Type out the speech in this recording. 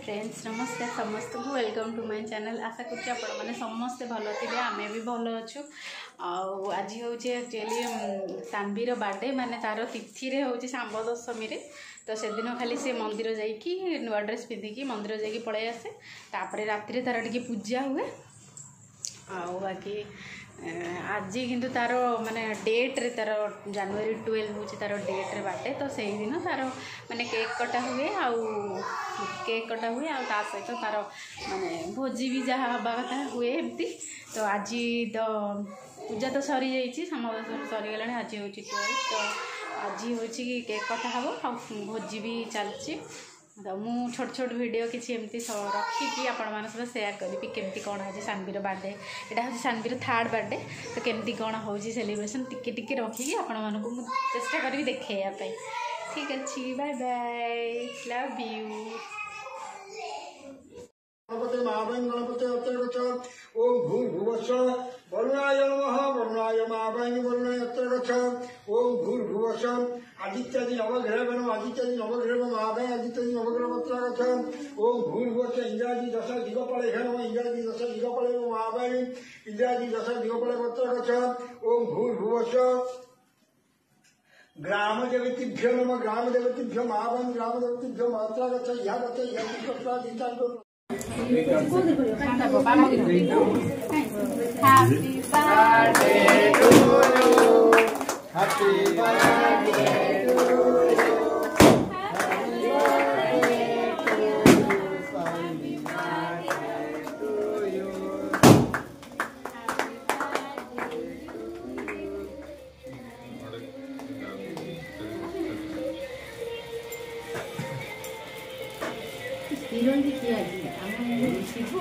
Friends नमस्कार समस्त को वेलकम टू माय चैनल। आशा करुँच आपने समस्ते भल थे आम भी भल अच्छु। आज हूँ एक्चुअली सानवीर बर्थडे माने तार तिथि रे हूँ सांब दशमी रे। तो से दिन खाली से मंदिर जाइए नुआ ड्रेस पिंधिकी मंदिर जाइए पलि आसे तापर राति तार टी पूजा हुए बाकी आज किंतु तार माने डेट रे तार जनवरी 12 हूँ तार डेट रे बर्थडे। तो से दिन तार माने केक कटा हुए केक कटा हुए ता सहित तार माने भोजी भी जहाँ हवा कथा हुए एमती। तो आज तो पूजा तो सरी जाइए समावेश सरीगला। आज हूँ 12 तो आज हूँ केक कटा हम आ भोजी भी चलती। तो मु छोट छोट वीडियो किसी एमती रखिकी आपण मान सहित सेयार करी केमती कौन आज सानवीर बर्थडे। यहाँ हूँ सानवीर 3rd बर्थडे। तो केमती कौन हो सेलिब्रेशन टिके टिके रखिकी आपण मानक चेष्टा करी देखाइबा। ठीक अच्छे bye bye love you. Ganapati महावैं गणपति अत्र ओम भूर्भुवस्सुः वरुणाय नमः वरुणाय महावैं वरुणाय अत्र ओम भूर्भुवस्सुः आदित्यादि नवग्रह आदित्यादि नवग्रह महावैं आदित्यादि नवग्रह अत्र ओम भूर्भुवस्सुः इंद्रादि दश दिगपले नमः इंद्रादि दश दिगपले महावैं इंद्रादि दश दिगपले अत्र ओम भूर्भुवस्सुः ग्राम देवतीभ्यो नमः ग्राम देवतीभ्यो महावैं ग्राम देवतीभ्यो अत्र यह Happy birthday to you. Happy birthday to you. Sibu